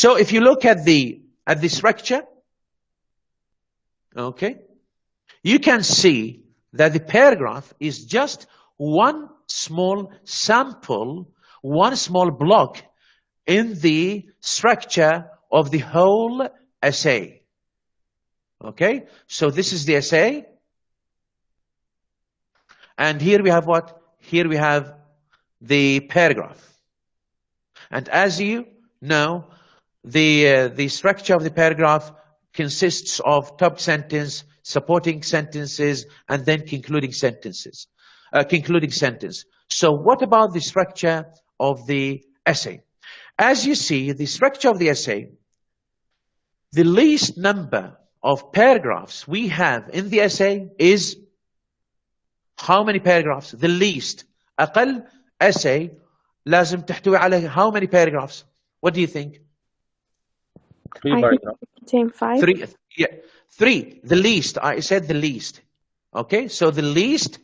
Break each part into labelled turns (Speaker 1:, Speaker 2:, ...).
Speaker 1: So if you look at the structure, okay, you can see that the paragraph is just one small sample, one small block in the structure of the whole essay. Okay, so this is the essay. And here we have what? Here we have the paragraph. And as you know, the structure of the paragraph consists of top sentence, supporting sentences, and then concluding sentences. Concluding sentence. So what about the structure of the essay? As you see, the structure of the essay, the least number of paragraphs we have in the essay is how many paragraphs? The least. أقل essay لازم تحتوي على how many paragraphs? What do you think?
Speaker 2: 3 paragraphs.
Speaker 3: Between 5.
Speaker 1: 3. Yeah, 3. The least. I said the least. Okay, so the least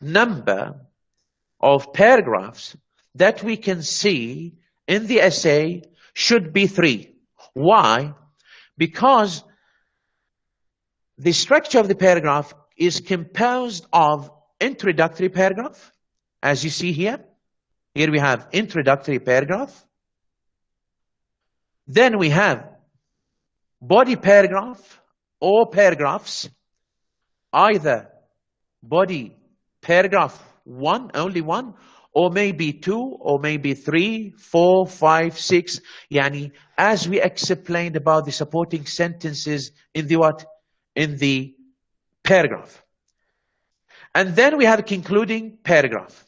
Speaker 1: number of paragraphs that we can see in the essay should be 3. Why? Because the structure of the paragraph is composed of introductory paragraph, as you see here. Here we have introductory paragraph. Then we have body paragraph or paragraphs, either body paragraph 1, only 1, or maybe 2, or maybe 3, 4, 5, 6. Yani, as we explained about the supporting sentences in the what? In the paragraph. And then we have a concluding paragraph.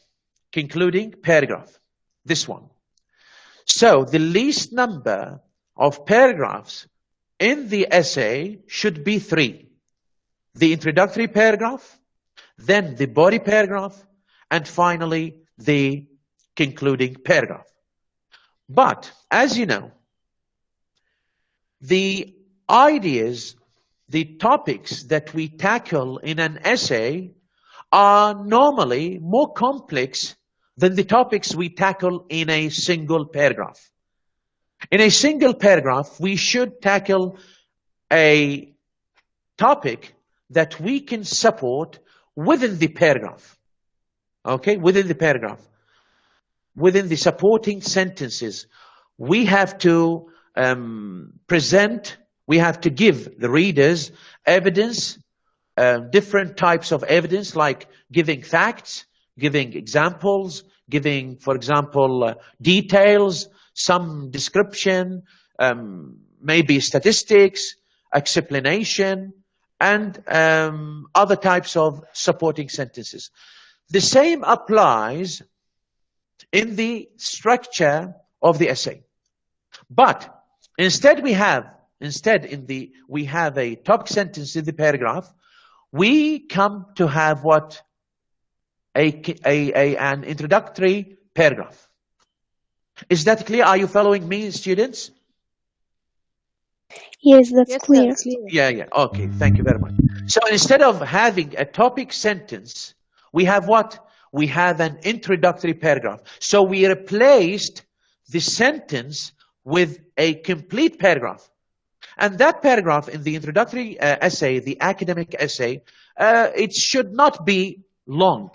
Speaker 1: Concluding paragraph. This one. So the least number of paragraphs in the essay should be 3. The introductory paragraph, then the body paragraph, and finally the concluding paragraph. But as you know, the ideas, the topics that we tackle in an essay are normally more complex than the topics we tackle in a single paragraph. In a single paragraph, we should tackle a topic that we can support within the paragraph. Okay, within the paragraph. Within the supporting sentences, we have to present, we have to give the readers evidence, different types of evidence, like giving facts, giving examples, giving, for example, details, some description, maybe statistics, explanation, and other types of supporting sentences. The same applies in the structure of the essay. But instead we have a topic sentence in the paragraph. We come to have what? An introductory paragraph. Is that clear? Are you following me, students?
Speaker 3: Yes, that's clear.
Speaker 1: Yeah. Okay, thank you very much. So instead of having a topic sentence, we have what? We have an introductory paragraph. So we replaced the sentence with a complete paragraph. And that paragraph in the introductory essay, the academic essay, it should not be long.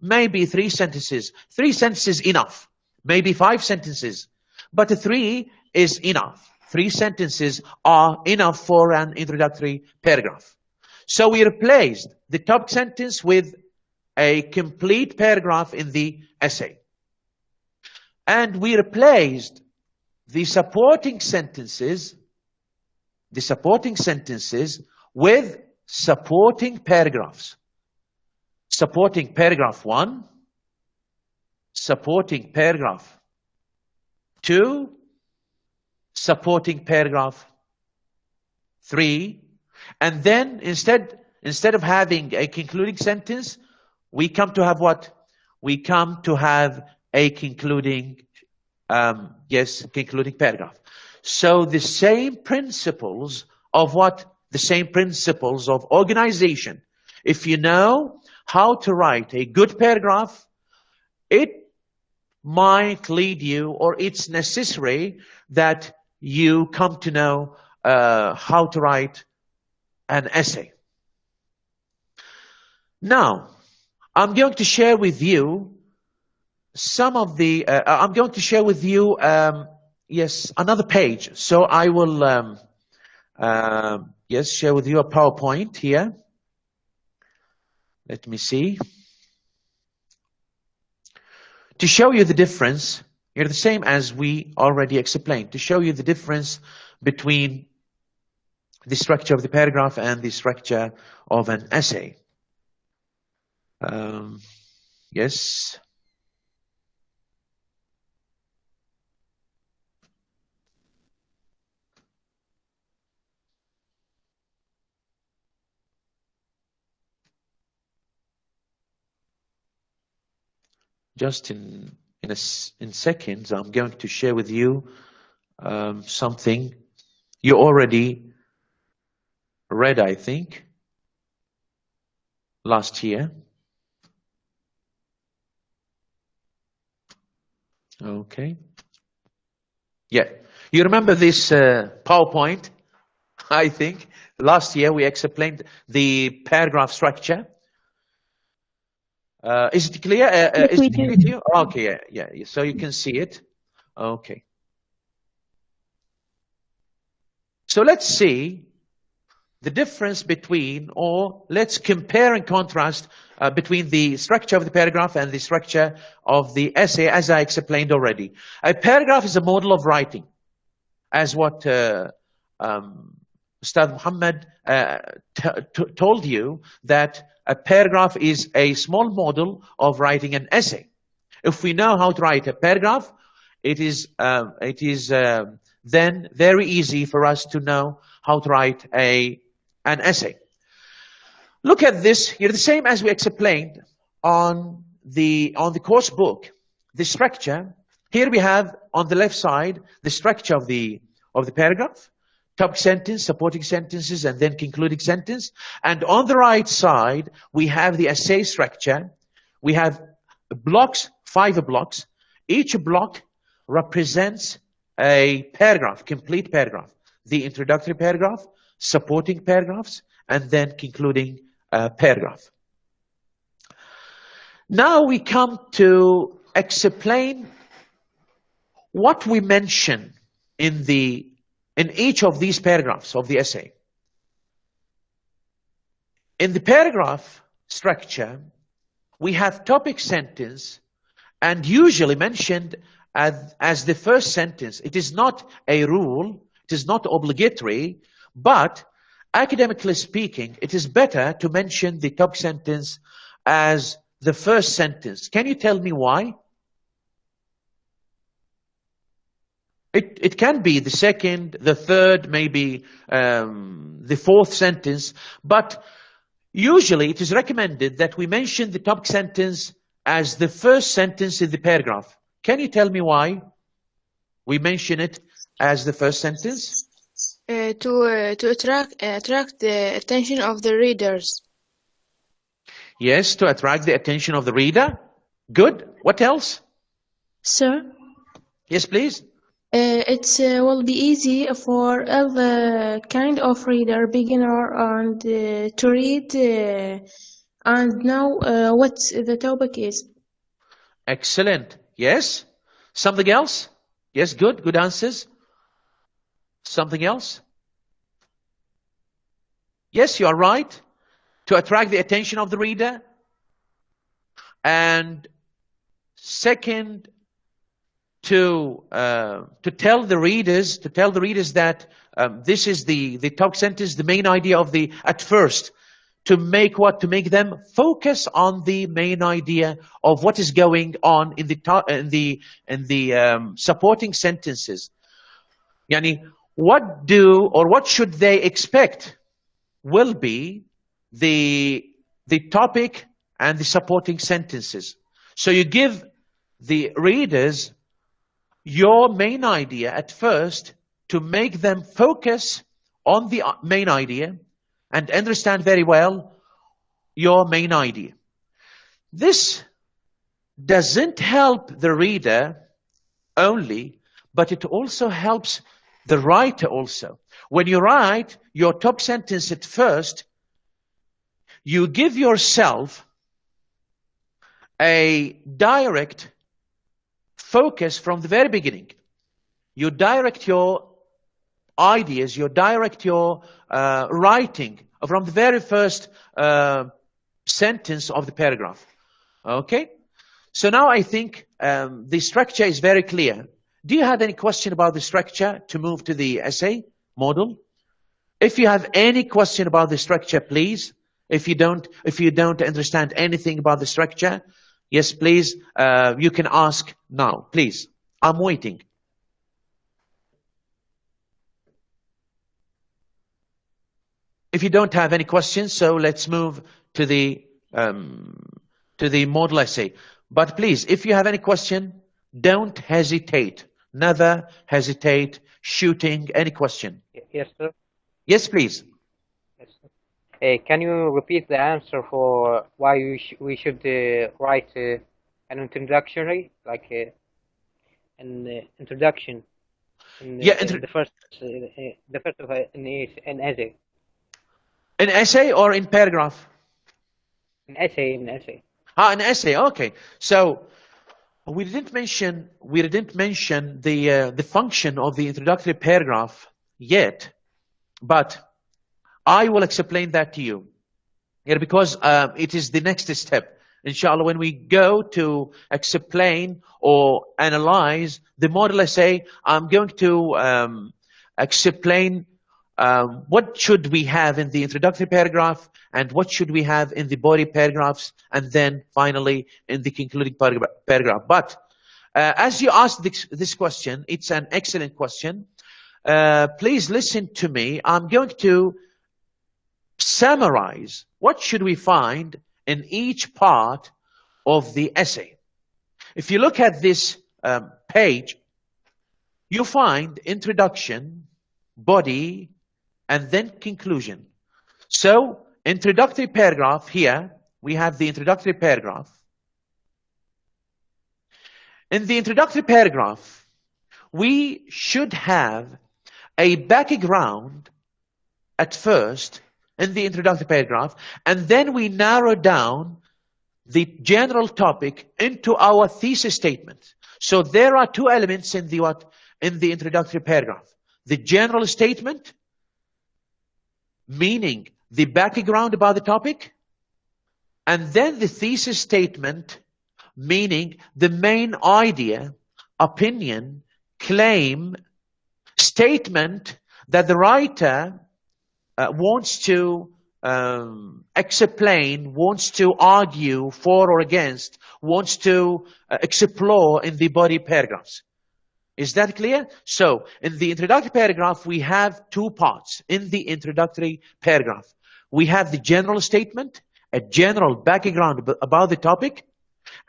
Speaker 1: Maybe 3 sentences. 3 sentences enough. Maybe 5 sentences. But 3 is enough. 3 sentences are enough for an introductory paragraph. So we replaced the top sentence with a complete paragraph in the essay. And we replaced the supporting sentences with supporting paragraphs. Supporting paragraph 1, supporting paragraph 2, supporting paragraph 3, and then instead of having a concluding sentence, we come to have what? We come to have a concluding concluding paragraph. So the same principles of what? The same principles of organization. If you know how to write a good paragraph, it might lead you, or it's necessary that you come to know how to write an essay. Now, I'm going to share with you some of the, I'm going to share with you, yes, another page. So I will, yes, share with you a PowerPoint here. Let me see. To show you the difference, here the same as we already explained, to show you the difference between the structure of the paragraph and the structure of an essay. Yes. Just in seconds, I'm going to share with you something you already read, I think, last year. Okay. Yeah. You remember this PowerPoint? I think last year we explained the paragraph structure. Is it clear? Is it clear to you? Okay, yeah. So you can see it. Okay. So let's see the difference between, or let's compare and contrast between the structure of the paragraph and the structure of the essay, as I explained already. A paragraph is a model of writing, as what Ustad Muhammad told you, that a paragraph is a small model of writing an essay. If we know how to write a paragraph, it is then very easy for us to know how to write an essay. Look at this here, the same as we explained on the course book. The structure here we have on the left side the structure of the paragraph, topic sentence, supporting sentences, and then concluding sentence. And on the right side we have the essay structure. We have blocks, 5 blocks. Each block represents a paragraph, complete paragraph. The introductory paragraph, supporting paragraphs, and then concluding paragraph. Now we come to explain what we mention in each of these paragraphs of the essay. In the paragraph structure, we have topic sentence, and usually mentioned as the first sentence. It is not a rule, it is not obligatory, but academically speaking, it is better to mention the topic sentence as the first sentence. Can you tell me why? It can be the second, the third, maybe the fourth sentence, but usually it is recommended that we mention the topic sentence as the first sentence in the paragraph. Can you tell me why we mention it as the first sentence?
Speaker 3: To attract the attention of the readers.
Speaker 1: Yes, to attract the attention of the reader. Good. What else?
Speaker 3: Sir?
Speaker 1: Yes, please.
Speaker 3: It will be easy for all kind of reader, beginner and to read and know what the topic is.
Speaker 1: Excellent. Yes. Something else? Yes, good. Good answers. Something else? Yes, you are right. To attract the attention of the reader. And second, to tell the readers that this is the topic sentence, the main idea of the at first, to make them focus on the main idea of what is going on in the supporting sentences. Yani, what should they expect will be the topic and the supporting sentences. So you give the readers your main idea at first to make them focus on the main idea and understand very well your main idea. This doesn't help the reader only, but it also helps the writer also. When you write your top sentence at first, you give yourself a direct focus from the very beginning. You direct your ideas, you direct your writing from the very first sentence of the paragraph. Okay? So now I think the structure is very clear. Do you have any question about the structure to move to the essay model? If you have any question about the structure, please. If you don't understand anything about the structure, yes, please, you can ask now, please. I'm waiting. If you don't have any questions, so let's move to the model essay. But please, if you have any question, don't hesitate. Never hesitate shooting any question.
Speaker 4: Yes, sir.
Speaker 1: Yes, please.
Speaker 4: Yes, sir. Can you repeat the answer for why we should write an introductory, like an introduction? The first of an essay.
Speaker 1: An essay or in paragraph?
Speaker 4: An essay.
Speaker 1: An essay. Okay. So we didn't mention the function of the introductory paragraph yet, but I will explain that to you. Yeah, because it is the next step. Inshallah, when we go to explain or analyze the model essay, I'm going to explain what should we have in the introductory paragraph and what should we have in the body paragraphs, and then finally in the concluding paragraph. But as you asked this question, it's an excellent question. Please listen to me. I'm going to summarize what should we find in each part of the essay. If you look at this page, you find introduction, body, and then conclusion. So, introductory paragraph here, we have the introductory paragraph. In the introductory paragraph, we should have a background at first in the introductory paragraph, and then we narrow down the general topic into our thesis statement. So there are two elements in the introductory paragraph. The general statement, meaning the background about the topic, and then the thesis statement, meaning the main idea, opinion, claim, statement that the writer wants to explain, wants to argue for or against, wants to explore in the body paragraphs. Is that clear? So, in the introductory paragraph, we have two parts. In the introductory paragraph, we have the general statement, a general background about the topic,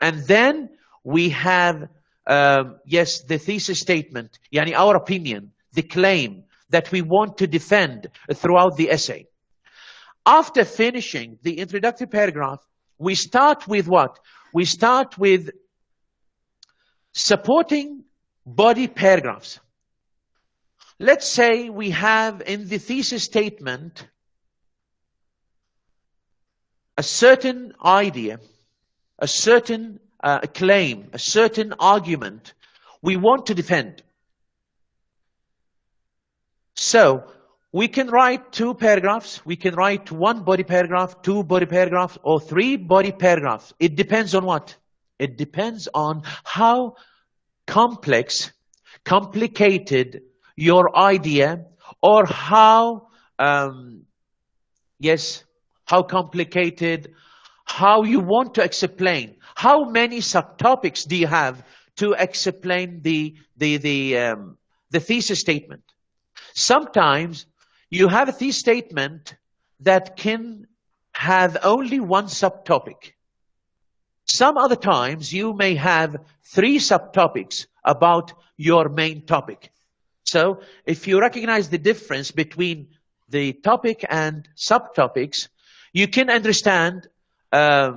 Speaker 1: and then we have, the thesis statement, yani our opinion, the claim that we want to defend throughout the essay. After finishing the introductory paragraph, we start with what? We start with supporting body paragraphs. Let's say we have in the thesis statement a certain idea, a certain claim, a certain argument we want to defend. So, we can write two paragraphs, we can write one body paragraph, two body paragraphs, or three body paragraphs. It depends on what? It depends on how complex, complicated your idea, or how complicated, how you want to explain. How many subtopics do you have to explain the thesis statement? Sometimes you have a thesis statement that can have only one subtopic. Some other times you may have three subtopics about your main topic. So if you recognize the difference between the topic and subtopics, you can understand how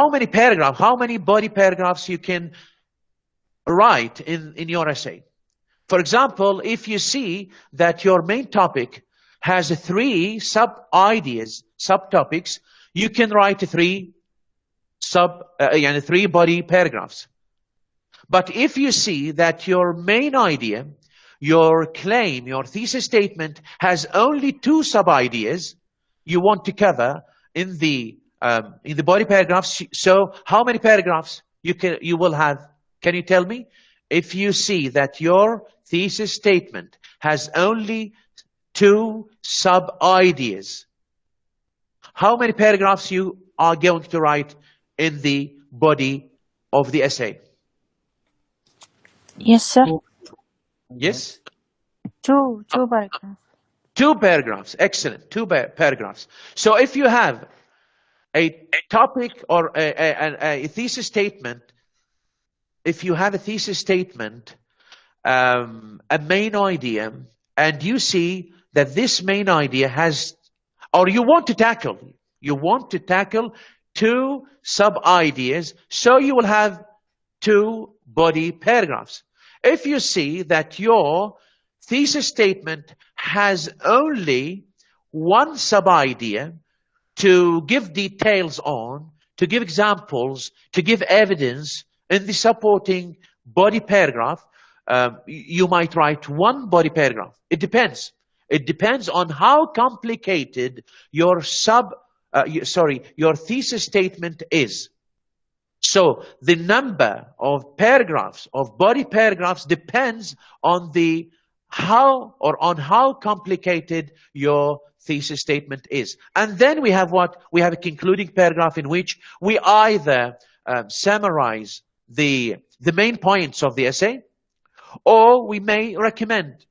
Speaker 1: many body paragraphs you can write in your essay. For example, if you see that your main topic has 3 sub-ideas, subtopics, you can write 3 body paragraphs. But if you see that your main idea, your claim, your thesis statement has only 2 sub-ideas you want to cover in the body paragraphs, so how many paragraphs you will have? Can you tell me? If you see that your thesis statement has only 2 sub-ideas, how many paragraphs you are going to write in the body of the essay?
Speaker 5: Yes, sir.
Speaker 1: Yes?
Speaker 5: 2 paragraphs.
Speaker 1: 2 paragraphs. Excellent. 2 paragraphs. So if you have a topic or a thesis statement, if you have a thesis statement, a main idea, and you see that this main idea has, or you want to tackle 2 sub-ideas, so you will have 2 body paragraphs. If you see that your thesis statement has only 1 sub-idea to give details on, to give examples, to give evidence in the supporting body paragraph, you might write 1 body paragraph. It depends. It depends on how complicated your thesis statement is. So the number of paragraphs, of body paragraphs, depends on how complicated your thesis statement is. And then we have what? We have a concluding paragraph in which we either summarize the main points of the essay, or we may recommend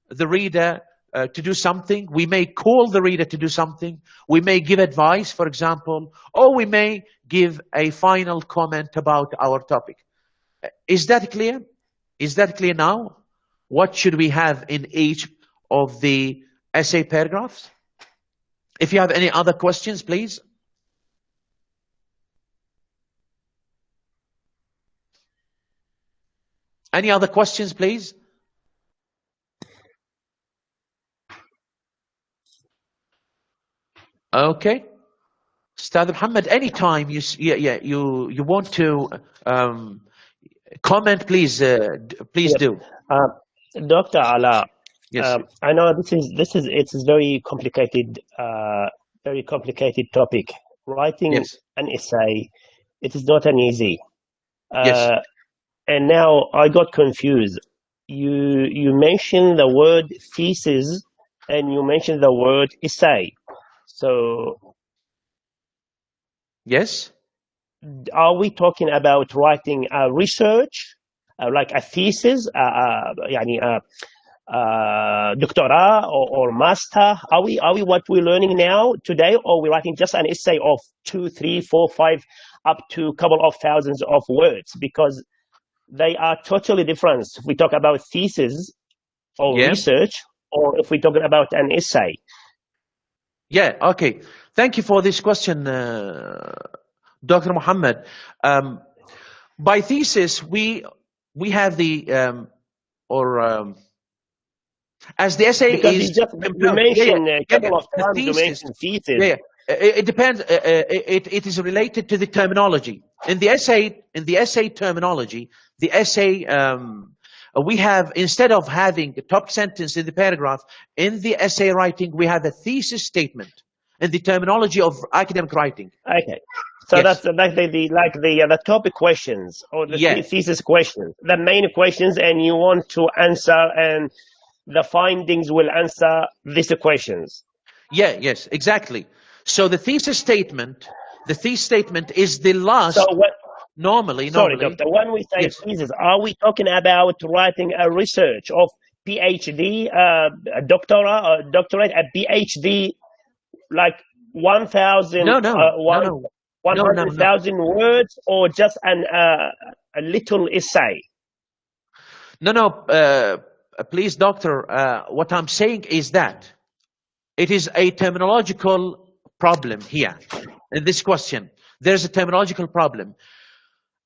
Speaker 1: the reader to do something. We may call the reader to do something. We may give advice, for example, or we may give a final comment about our topic. Is that clear? Is that clear now? What should we have in each of the essay paragraphs? If you have any other questions, please. Any other questions, please? Okay. Ustad Muhammad, anytime you want to comment, please do.
Speaker 6: Dr. Alaa,
Speaker 1: Yes.
Speaker 6: I know it's a very complicated topic. Writing
Speaker 1: Yes.
Speaker 6: an essay, it is not an easy.
Speaker 1: Yes.
Speaker 6: And now I got confused. You mentioned the word thesis and you mentioned the word essay. So
Speaker 1: Yes.
Speaker 6: are we talking about writing a research, like a thesis, doctorate or master? Are we what we're learning now today, or we're writing just an essay of 2, 3, 4, 5, up to a couple of thousands of words? Because they are totally different. If we talk about thesis or research, or if we're talking about an essay.
Speaker 1: Yeah. Okay. Thank you for this question, Dr. Muhammad. By thesis, we have the as the essay
Speaker 6: because
Speaker 1: is.
Speaker 6: You mentioned a couple of times. You mentioned thesis.
Speaker 1: Yeah. It depends. It is related to the terminology in the essay terminology. The essay, we have, instead of having a top sentence in the paragraph, in the essay writing, we have a thesis statement in the terminology of academic writing.
Speaker 6: Okay. So that's like the topic questions or the thesis questions, the main questions, and you want to answer, and the findings will answer these questions.
Speaker 1: Yeah, yes, exactly. So the thesis statement is the last. So
Speaker 6: what?
Speaker 1: Normally.
Speaker 6: Sorry, doctor. When we say thesis, are we talking about writing a research of PhD, a doctorate, a PhD, like 1,000?
Speaker 1: No.
Speaker 6: 100,000 words, or just a little essay?
Speaker 1: No. Please, doctor. What I'm saying is that it is a terminological problem here in this question. There's a terminological problem.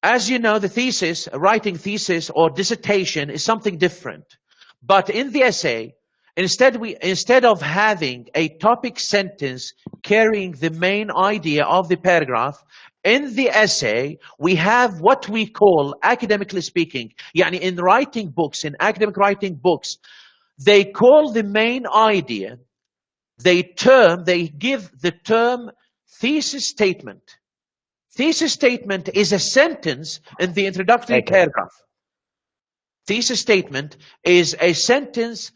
Speaker 1: As you know, the thesis, writing thesis or dissertation is something different. But in the essay, instead of having a topic sentence carrying the main idea of the paragraph, in the essay, we have what we call, academically speaking, يعني in writing books, in academic writing books, they call the main idea, they give the term thesis statement. Thesis statement is a sentence in the introductory paragraph. Thesis statement is a sentence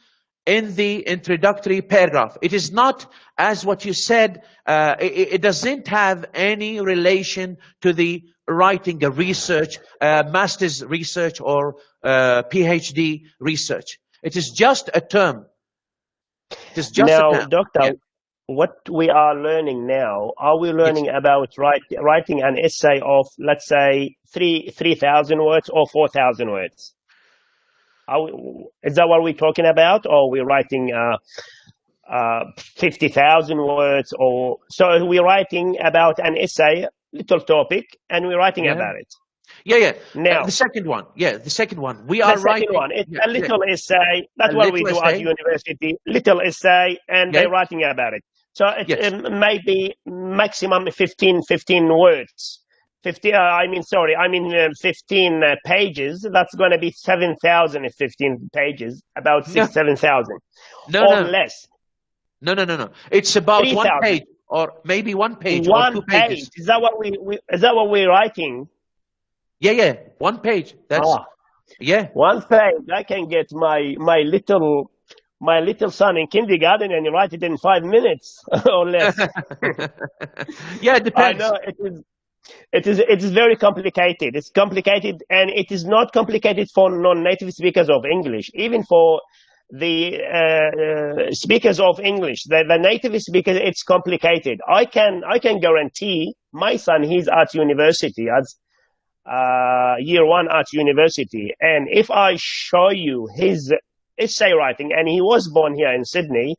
Speaker 1: in the introductory paragraph. It is not, as what you said, it doesn't have any relation to the writing a research, master's research or PhD research. It is just a term. It is just
Speaker 6: now,
Speaker 1: a term.
Speaker 6: Doctor,
Speaker 1: Yeah.
Speaker 6: what we are learning now, are we learning about writing an essay of, let's say, 3,000 words or 4,000 words? Is that what we're talking about? Or we're writing 50,000 words? Or so we're writing about an essay, little topic, and we're writing about it.
Speaker 1: Yeah.
Speaker 6: Now,
Speaker 1: the second one. Yeah, the second one.
Speaker 6: It's a little essay. That's what we do at university. Little essay, and they're writing about it. So it may be maximum 15 words. 15 pages. That's going to be 7,000 if 15 pages. About 7,000. Or less.
Speaker 1: No. It's about
Speaker 6: 3,
Speaker 1: 1 page, or maybe 1 page or 2
Speaker 6: page.
Speaker 1: pages.
Speaker 6: Is that what we're writing?
Speaker 1: Yeah. 1 page. That's
Speaker 6: 1 page. I can get my little son in kindergarten and write it in 5 minutes or less.
Speaker 1: Yeah, it depends.
Speaker 6: I know it is very complicated. It's complicated, and it is not complicated for non-native speakers of English. Even for the speakers of English, the native speakers, it's complicated. I can guarantee my son, he's at university, as year 1 at university, and if I show you his essay writing, and he was born here in Sydney,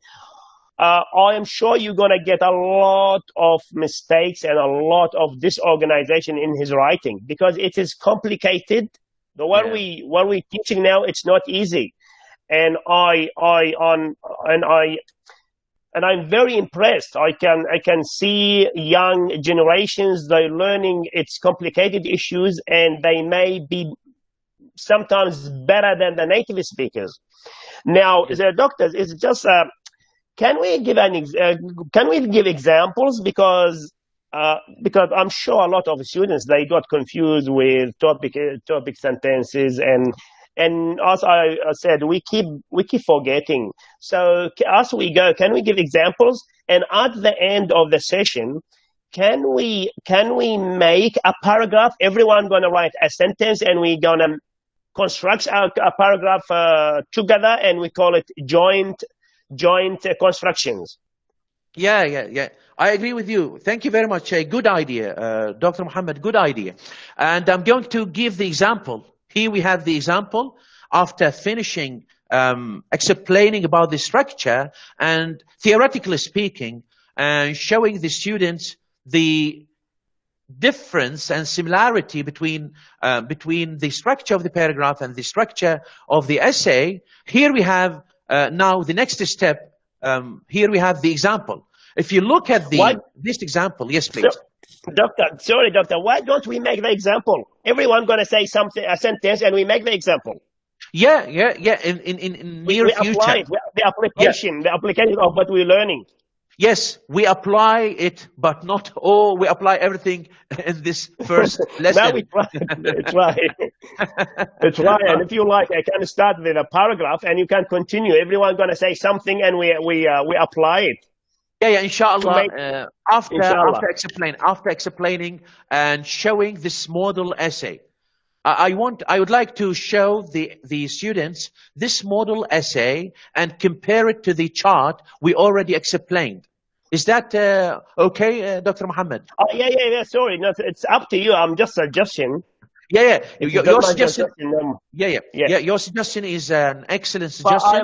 Speaker 6: I am sure you're going to get a lot of mistakes and a lot of disorganization in his writing, because it is complicated. What we're teaching now, it's not easy. And I'm very impressed. I can see young generations, they're learning its complicated issues, and they may be sometimes better than the native speakers. Now, the doctors, it's just can we give examples, because I'm sure a lot of students, they got confused with topic sentences, and as I said, we keep forgetting. So as we go, can we give examples? And at the end of the session, can we make a paragraph? Everyone gonna write a sentence, and we gonna construct a paragraph together, and we call it joint constructions.
Speaker 1: Yeah. I agree with you. Thank you very much. A good idea, Dr. Muhammad, good idea. And I'm going to give the example. Here we have the example after finishing explaining about the structure and theoretically speaking, and showing the students the difference and similarity between the structure of the paragraph and the structure of the essay. Here we have now the next step. Here we have the example. If you look at this example, yes, please.
Speaker 6: Doctor, why don't we make the example? Everyone gonna say a sentence, and we make the example.
Speaker 1: Yeah. In near future,
Speaker 6: the application of what we're learning.
Speaker 1: Yes, we apply it, but not all. We apply everything in this first lesson.
Speaker 6: Now we try. It's right. And if you like, I can start with a paragraph, and you can continue. Everyone gonna say something, and we apply it.
Speaker 1: Yeah, inshallah. After explaining and showing this model essay, I would like to show the students this model essay and compare it to the chart we already explained. Is that okay, Dr. Muhammad?
Speaker 6: Yeah. Sorry, no, it's up to you. I'm just suggesting.
Speaker 1: Yeah. Your suggestion. Your suggestion is an excellent suggestion.
Speaker 6: I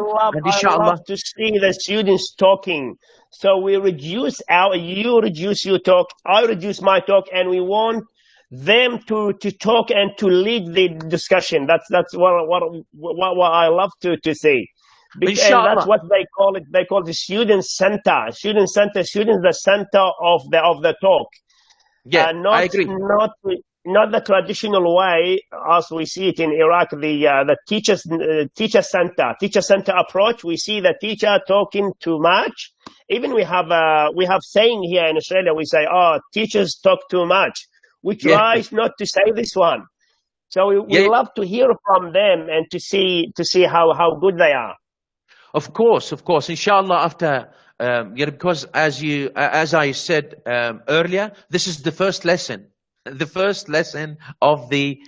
Speaker 6: love to see the students talking. So we reduce you reduce your talk, I reduce my talk, and we want them to talk and to lead the discussion. That's what I love to see. And that's
Speaker 1: Inshallah.
Speaker 6: what they call it. They call the student center. Student center. Students the center of the talk.
Speaker 1: Yeah, I agree.
Speaker 6: Not the traditional way as we see it in Iraq. The teacher center approach. We see the teacher talking too much. Even we have saying here in Australia. We say, "Oh, teachers talk too much." We try not to say this one. So we love to hear from them and to see how good they are.
Speaker 1: Of course. Inshallah, after because as I said earlier, this is the first lesson of the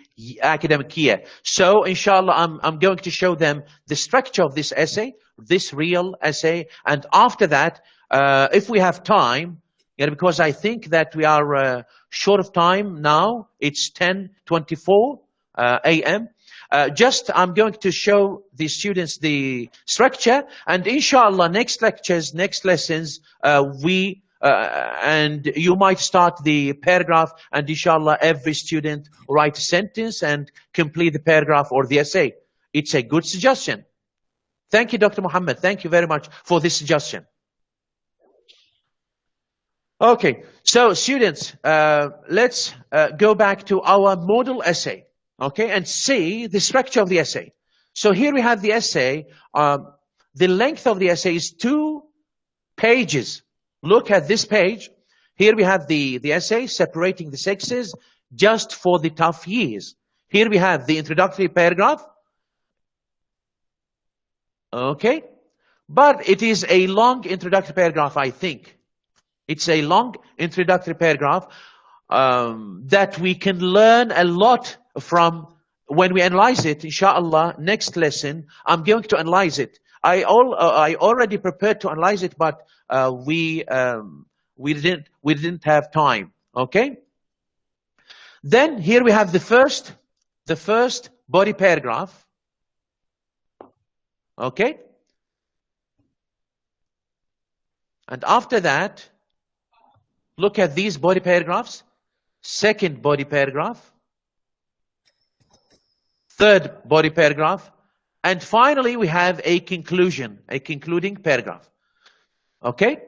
Speaker 1: academic year. So inshallah, I'm going to show them the structure of this essay, this real essay, and after that, if we have time, because I think that we are short of time now. It's 10:24 a.m. I'm going to show the students the structure, and inshallah, next lessons, and you might start the paragraph, and inshallah, every student write a sentence and complete the paragraph or the essay. It's a good suggestion. Thank you, Dr. Muhammad. Thank you very much for this suggestion. Okay, so students, let's go back to our model essay, okay, and see the structure of the essay. So here we have the essay. The length of the essay is 2 pages. Look at this page. Here we have the essay, Separating the Sexes, Just for the Tough Years. Here we have the introductory paragraph. Okay, but it is a long introductory paragraph, I think. It's a long introductory paragraph that we can learn a lot from when we analyze it. Inshallah, next lesson, I'm going to analyze it. I already prepared to analyze it, but we didn't have time. Okay. Then here we have the first body paragraph. Okay. And after that, look at these body paragraphs. Second body paragraph. Third body paragraph. And finally, we have a concluding paragraph. Okay?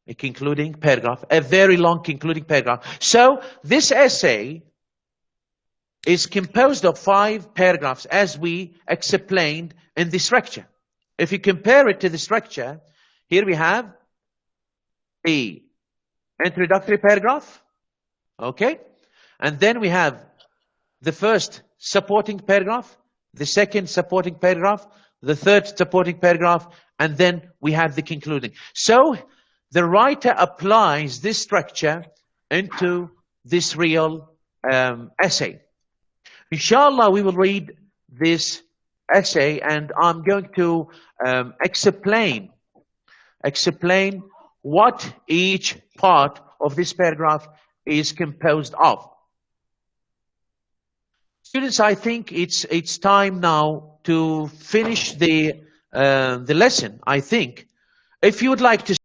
Speaker 1: A concluding paragraph, a very long concluding paragraph. So this essay is composed of 5 paragraphs, as we explained in the structure. If you compare it to the structure, here we have the introductory paragraph, okay? And then we have the first supporting paragraph, the second supporting paragraph, the third supporting paragraph, and then we have the concluding. So the writer applies this structure into this real essay. Inshallah, we will read this essay, and I'm going to explain what each part of this paragraph is composed of. Students, I think it's time now to finish the lesson. I think if you would like to